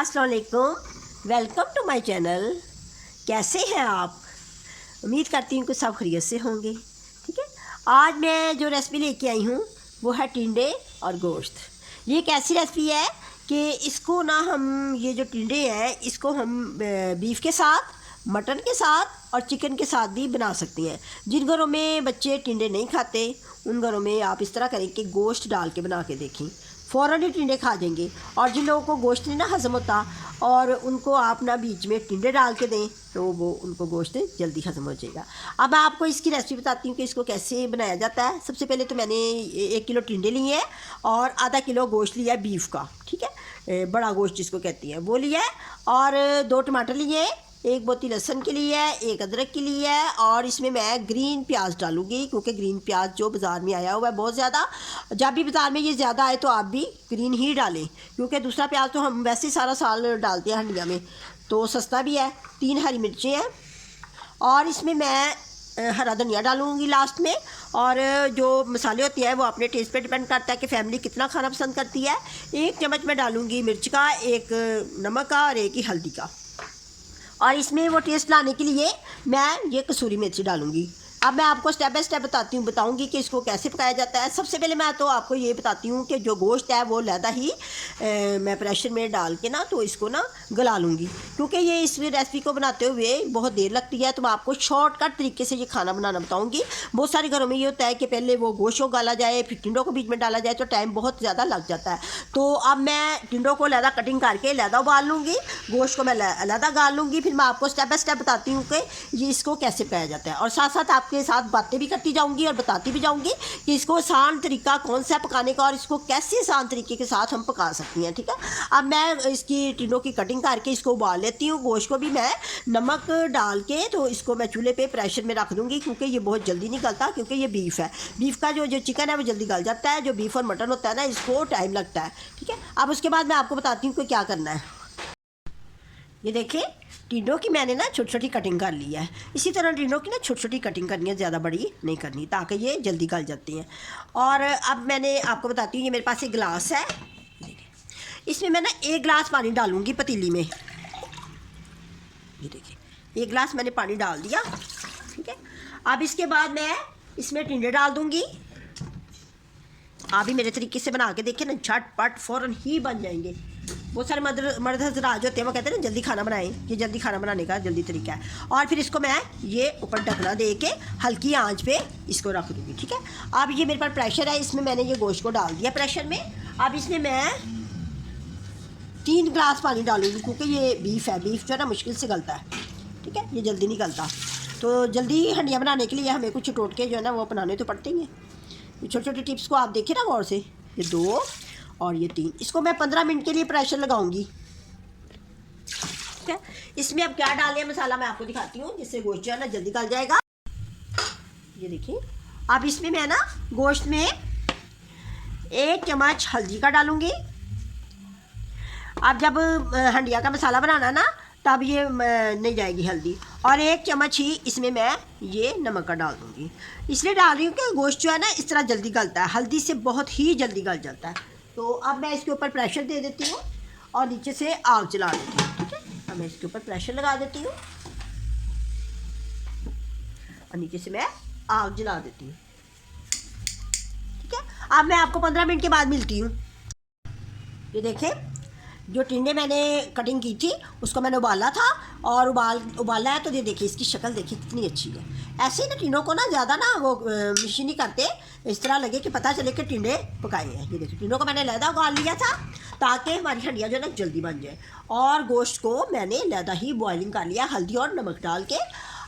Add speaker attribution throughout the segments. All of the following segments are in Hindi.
Speaker 1: अस्सलाम वालेकुम, वेलकम टू माय चैनल। कैसे हैं आप? उम्मीद करती हूँ कि सब खैरियत से होंगे। ठीक है, आज मैं जो रेसिपी लेके आई हूँ वो है टिंडे और गोश्त। ये एक ऐसी रेसिपी है कि इसको ना हम ये जो टिंडे हैं इसको हम बीफ के साथ, मटन के साथ और चिकन के साथ भी बना सकती हैं। जिन घरों में बच्चे टिंडे नहीं खाते उन घरों में आप इस तरह करें कि गोश्त डाल के बना के देखें, फ़ौरन ही टिंडे खा देंगे। और जिन लोगों को गोश्त नहीं ना हज़म होता और उनको आप ना बीच में टिंडे डाल के दें तो वो उनको गोश्त जल्दी हज़म हो जाएगा। अब मैं आपको इसकी रेसिपी बताती हूँ कि इसको कैसे बनाया जाता है। सबसे पहले तो मैंने 1 किलो टिंडे लिए हैं और आधा किलो गोश्त लिया है बीफ का। ठीक है, बड़ा गोश्त जिसको कहती हैं वो लिया है। और 2 टमाटर लिए, 1 बोती लहसुन के लिए है, 1 अदरक के लिए है। और इसमें मैं ग्रीन प्याज डालूंगी क्योंकि ग्रीन प्याज जो बाज़ार में आया हुआ है बहुत ज़्यादा, जब भी बाज़ार में ये ज़्यादा आए तो आप भी ग्रीन ही डालें क्योंकि दूसरा प्याज तो हम वैसे ही सारा साल डालते हैं हंडिया में, तो सस्ता भी है। 3 हरी मिर्चें हैं और इसमें मैं हरा धनिया डालूंगी लास्ट में। और जो मसाले होते हैं वो अपने टेस्ट पे डिपेंड करता है कि फैमिली कितना खाना पसंद करती है। 1 चम्मच मैं डालूंगी मिर्च का, 1 नमक का और 1 ही हल्दी का। और इसमें वो टेस्ट लाने के लिए मैं ये कसूरी मेथी डालूंगी। अब मैं आपको स्टेप बाय स्टेप बताऊंगी कि इसको कैसे पकाया जाता है। सबसे पहले मैं तो आपको ये बताती हूँ कि जो गोश्त है वो लहदा ही मैं प्रेशर में डाल के ना तो इसको ना गला लूँगी क्योंकि ये इस रेसिपी को बनाते हुए बहुत देर लगती है। तो मैं आपको शॉर्टकट तरीके से ये खाना बनाना बताऊँगी। बहुत सारे घरों में ये होता है कि पहले वो गोश्त को गाला जाए फिर टिंडों को बीच में डाला जाए तो टाइम बहुत ज़्यादा लग जाता है। तो अब मैं टिंडों को लहदा कटिंग करके लहदा उबाल लूँगी, गोश्त को मैं लहदा गाल लूँगी। फिर मैं आपको स्टेप बाय स्टेप बताती हूँ कि ये इसको कैसे पकाया जाता है और साथ साथ के साथ बातें भी करती जाऊंगी और बताती भी जाऊंगी कि इसको आसान तरीका कौन सा है पकाने का और इसको कैसे आसान तरीके के साथ हम पका सकती हैं। ठीक है, अब मैं इसकी टिंडों की कटिंग करके इसको उबाल लेती हूँ। गोश्त को भी मैं नमक डाल के तो इसको मैं चूल्हे पे प्रेशर में रख दूंगी क्योंकि ये बहुत जल्दी नहीं गलता क्योंकि ये बीफ है। बीफ का जो चिकन है वो जल्दी गल जाता है, जो बीफ और मटन होता है ना इसको टाइम लगता है। ठीक है, अब उसके बाद मैं आपको बताती हूँ कि क्या करना है। ये देखिए टिंडों की मैंने ना छोटी छोटी कटिंग कर ली है। इसी तरह टिंडों की ना छोटी छोटी कटिंग करनी है, ज़्यादा बड़ी नहीं करनी ताकि ये जल्दी गल जाती हैं। और अब मैंने आपको बताती हूँ, ये मेरे पास एक गिलास है, इसमें मैं ना 1 गिलास पानी डालूँगी पतीली में। ये देखिए 1 गिलास मैंने पानी डाल दिया। ठीक है, अब इसके बाद मैं इसमें टिंडे डाल दूँगी। आप भी मेरे तरीके से बना के देखिए ना, झटपट फ़ौरन ही बन जाएंगे। बहुत सारे मर्द हज़रात जो होते हैं वो कहते हैं ना जल्दी खाना बनाएं, ये जल्दी खाना बनाने का जल्दी तरीका है। और फिर इसको मैं ये ऊपर ढकना दे के हल्की आंच पे इसको रख दूँगी। ठीक है, अब ये मेरे पास प्रेशर है, इसमें मैंने ये गोश्त को डाल दिया प्रेशर में। अब इसमें मैं 3 गिलास पानी डालूँगी क्योंकि ये बीफ है, बीफ जो है ना मुश्किल से गलता है। ठीक है, ये जल्दी नहीं गलता, तो जल्दी हंडिया बनाने के लिए हमें कुछ टोटके जो है ना वो अपनाने तो पड़ते ही हैं। ये छोटी छोटी टिप्स को आप देखिए ना गौर से। ये 2 और ये 3, इसको मैं 15 मिनट के लिए प्रेशर लगाऊंगी। ठीक है, इसमें अब क्या डालें मसाला मैं आपको दिखाती हूँ जिससे गोश्त जो है ना जल्दी गल जाएगा। ये देखिए अब इसमें मैं ना गोश्त में 1 चम्मच हल्दी का डालूंगी। अब जब हंडिया का मसाला बनाना ना तब ये नहीं जाएगी हल्दी। और 1 चम्मच ही इसमें मैं ये नमक का डाल दूँगी। इसलिए डाल रही हूँ कि गोश्त जो है ना इस तरह जल्दी गलता है, हल्दी से बहुत ही जल्दी गल जाता है। तो अब मैं इसके ऊपर प्रेशर दे देती हूँ और नीचे से आग जला देती हूँ। ठीक है, अब मैं इसके ऊपर प्रेशर लगा देती हूँ और नीचे से मैं आग जला देती हूँ। ठीक है, अब मैं आपको 15 मिनट के बाद मिलती हूँ। ये देखें जो टिंडे मैंने कटिंग की थी उसको मैंने उबाला था और उबाला है तो ये देखिए इसकी शक्ल देखिए कितनी अच्छी है। ऐसे ही ना टिंडों को ना ज़्यादा ना वो मिशी नहीं करते, इस तरह लगे कि पता चले कि टिंडे पकाए हैं। ये देखिए टिंडों को मैंने लहदा उबाल लिया था ताकि हमारी हंडिया जो है ना जल्दी बन जाए। और गोश्त को मैंने लहदा ही बॉयलिंग कर लिया हल्दी और नमक डाल के।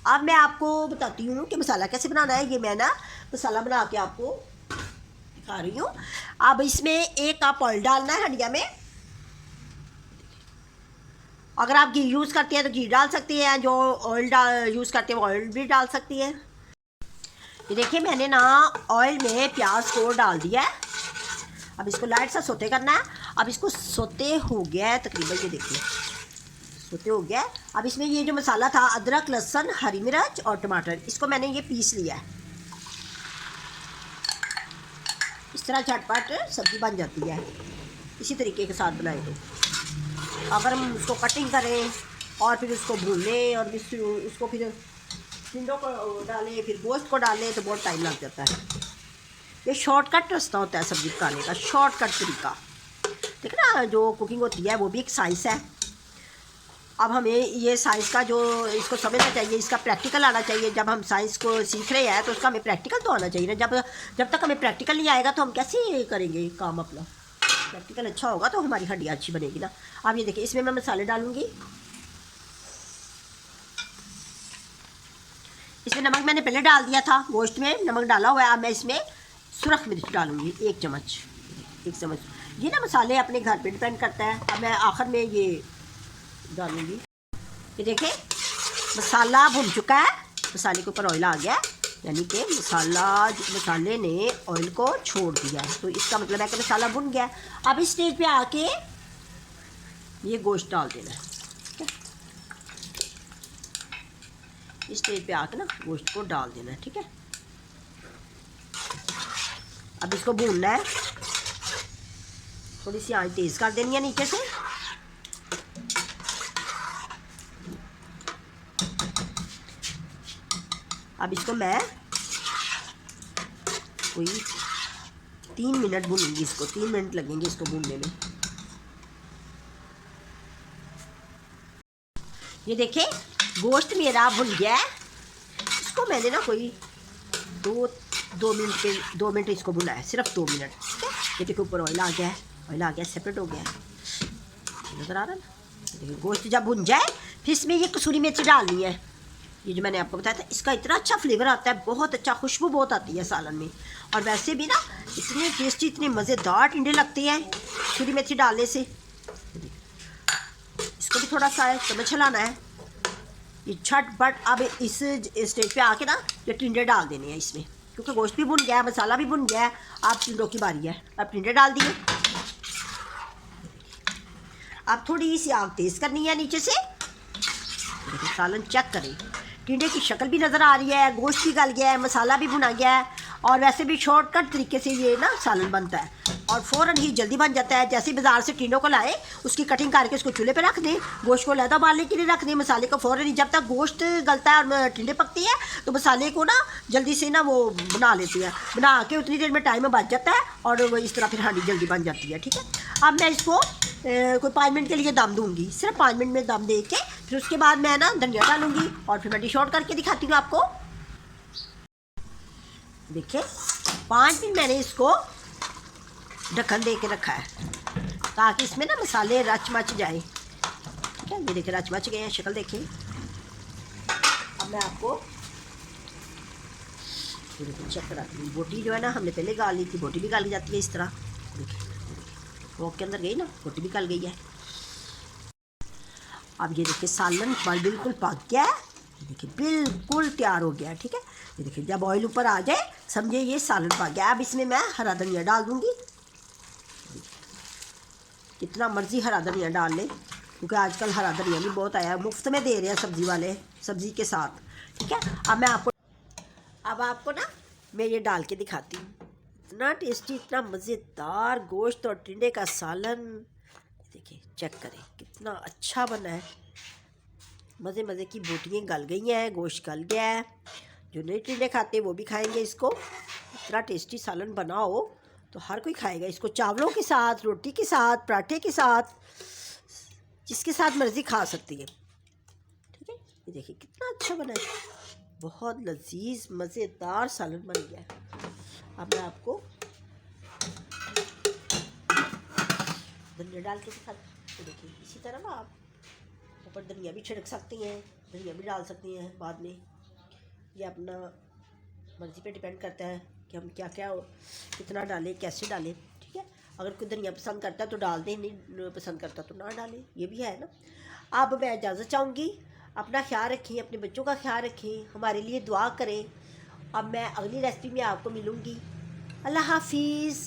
Speaker 1: अब मैं आपको बताती हूँ कि मसाला कैसे बनाना है। ये मैं ना मसाला बना के आपको दिखा रही हूँ। अब इसमें 1 कप ऑयल डालना है हंडिया में। अगर आप घी यूज़ करती हैं तो घी डाल सकती हैं, जो ऑयल यूज़ करते हैं वो ऑयल भी डाल सकती हैं। ये देखिए मैंने ना ऑयल में प्याज को डाल दिया है। अब इसको लाइट सा सोते करना है। अब इसको सोते हो गया है तकरीबन, ये देखिए सोते हो गया है। अब इसमें ये जो मसाला था अदरक लहसुन हरी मिर्च और टमाटर, इसको मैंने ये पीस लिया है। इस तरह झटपट सब्ज़ी बन जाती है, इसी तरीके के साथ बनाए तो। अगर हम उसको कटिंग करें और फिर उसको भूनें और उसको फिर टिंडों को डालें, फिर गोश्त को डालें, तो बहुत टाइम लग जाता है। ये शॉर्टकट रास्ता होता है सब्ज़ी पकाने का, शॉर्टकट तरीका। ठीक है ना, जो कुकिंग होती है वो भी एक साइंस है। अब हमें ये साइंस का जो इसको समझना चाहिए, इसका प्रैक्टिकल आना चाहिए। जब हम साइंस को सीख रहे हैं तो उसका हमें प्रैक्टिकल तो आना चाहिए ना। जब तक हमें प्रैक्टिकल नहीं आएगा तो हम कैसे करेंगे काम अपना। प्रैक्टिकल अच्छा होगा तो हमारी हड्डियाँ अच्छी बनेगी ना। अब ये देखिए, इसमें मैं मसाले डालूँगी। इसमें नमक मैंने पहले डाल दिया था, गोश्त में नमक डाला हुआ है। अब मैं इसमें सुरख मिर्च डालूँगी 1 चम्मच। ये ना मसाले अपने घर पे डिपेंड करता है। अब मैं आखिर में ये डालूँगी। ये देखें, मसाला भुन चुका है, मसाले के ऊपर ऑयल आ गया, यानी कि मसाले ने ऑयल को छोड़ दिया है। तो इसका मतलब है कि मसाला भुन गया। अब इस स्टेज पे आके ये गोश्त डाल देना है। ठीक है, इस स्टेज पे आके ना गोश्त को डाल देना है। ठीक है, अब इसको भूनना है। थोड़ी सी आंच तेज़ कर देनी है नीचे से। अब इसको मैं कोई 3 मिनट भूनूंगी। इसको 3 मिनट लगेंगे इसको भूनने में। ये देखें, गोश्त मेरा भुन गया है। इसको मैंने ना कोई दो मिनट इसको भुना है, सिर्फ 2 मिनट। ठीक है, ये देखो ऊपर ऑयल आ गया है, ऑयल आ गया, सेपरेट हो गया है, नज़र आ रहा है ना। देखिए, गोश्त जब भुन जाए फिर इसमें ये कसूरी मिर्च डालनी है। ये जो मैंने आपको बताया था, इसका इतना अच्छा फ्लेवर आता है, बहुत अच्छा, खुशबू बहुत आती है सालन में। और वैसे भी ना इतने टेस्टी, इतने मज़ेदार टिंडे लगते हैं कसूरी मेथी डालने से। इसको भी थोड़ा सा चम्मच हिलाना है। ये झटपट अब इस स्टेज पे आके ना ये टिंडे डाल देने हैं इसमें, क्योंकि गोश्त भी भुन गया है, मसाला भी भुन गया है। अब टिंडों की बारी है। अब टिंडे डाल दिए। अब थोड़ी सी आग तेज़ करनी है नीचे से। सालन चेक करें, टिंडे की शक्ल भी नज़र आ रही है, गोश्त भी गल गया है, मसाला भी भुना गया है। और वैसे भी शॉर्टकट तरीके से ये ना सालन बनता है और फ़ौरन ही जल्दी बन जाता है। जैसे बाज़ार से टिंडों को लाए, उसकी कटिंग करके उसको चूल्हे पे रख दें, गोश्त को लहदा उबालने के लिए रख दें, मसाले को फ़ौरन ही, जब तक गोश्त गलता है और टिंडे पकती है तो मसाले को ना जल्दी से ना वो बना लेती है। बना के उतनी देर में टाइम बच जाता है और वो इस तरह फिर हांडी जल्दी बन जाती है। ठीक है, अब मैं इसको कोई 5 मिनट के लिए दम दूँगी, सिर्फ 5 मिनट में दम दे के फिर उसके बाद मैं ना धनिया डालूँगी और फिर मैं डिश आउट करके दिखाती हूँ आपको। देखिए, 5 मिनट मैंने इसको ढक्कन दे के रखा है ताकि इसमें ना मसाले रच मच जाए। ठीक है, ये देखिए रच मच गए हैं, शक्ल देखिए। अब मैं आपको चेक कराती हूँ। बोटी जो है ना, हमने पहले गाल ली थी, बोटी भी गाली जाती है इस तरह। देखिए रोक के अंदर गई ना, बोटी भी गल गई है। अब ये देखिए सालन बिल्कुल पक गया है। देखिए बिल्कुल तैयार हो गया है। ठीक है, ये देखिए जब ऑयल ऊपर आ जाए समझे ये सालन पक गया। अब इसमें मैं हरा धनिया डाल दूँगी। कितना मर्ज़ी हरा धनिया डाल ले, क्योंकि आजकल हरा धनिया भी बहुत आया है, मुफ्त में दे रहे हैं सब्ज़ी वाले, सब्ज़ी के साथ। ठीक है, अब आपको ना मैं ये डाल के दिखाती हूँ। इतना टेस्टी, इतना मज़ेदार गोश्त और टिंडे का सालन। देखिए चेक करें कितना अच्छा बना है। मज़े मज़े की बोटियाँ गल गई हैं, गोश्त गल गया है। जो नहीं टिंडे खाते वो भी खाएंगे इसको। इतना टेस्टी सालन बनाओ तो हर कोई खाएगा इसको, चावलों के साथ, रोटी के साथ, पराठे के साथ, जिसके साथ मर्ज़ी खा सकती है। ठीक है, ये देखिए कितना अच्छा बना है, बहुत लजीज मज़ेदार सालन बन गया है। अब मैं आपको धनिया डाल के दिखाती हूँ। तो देखिए इसी तरह ना आप ऊपर धनिया भी छिड़क सकती हैं, धनिया भी डाल सकती हैं बाद में। ये अपना मर्ज़ी पे डिपेंड करता है कि हम क्या क्या कितना डालें, कैसे डालें। ठीक है, अगर कोई धनिया पसंद करता है तो डाल दें, नहीं पसंद करता तो ना डालें, ये भी है ना। अब मैं इजाज़त चाहूँगी, अपना ख्याल रखें, अपने बच्चों का ख्याल रखें, हमारे लिए दुआ करें। अब मैं अगली रेसिपी में आपको मिलूँगी। अल्लाह हाफिज़।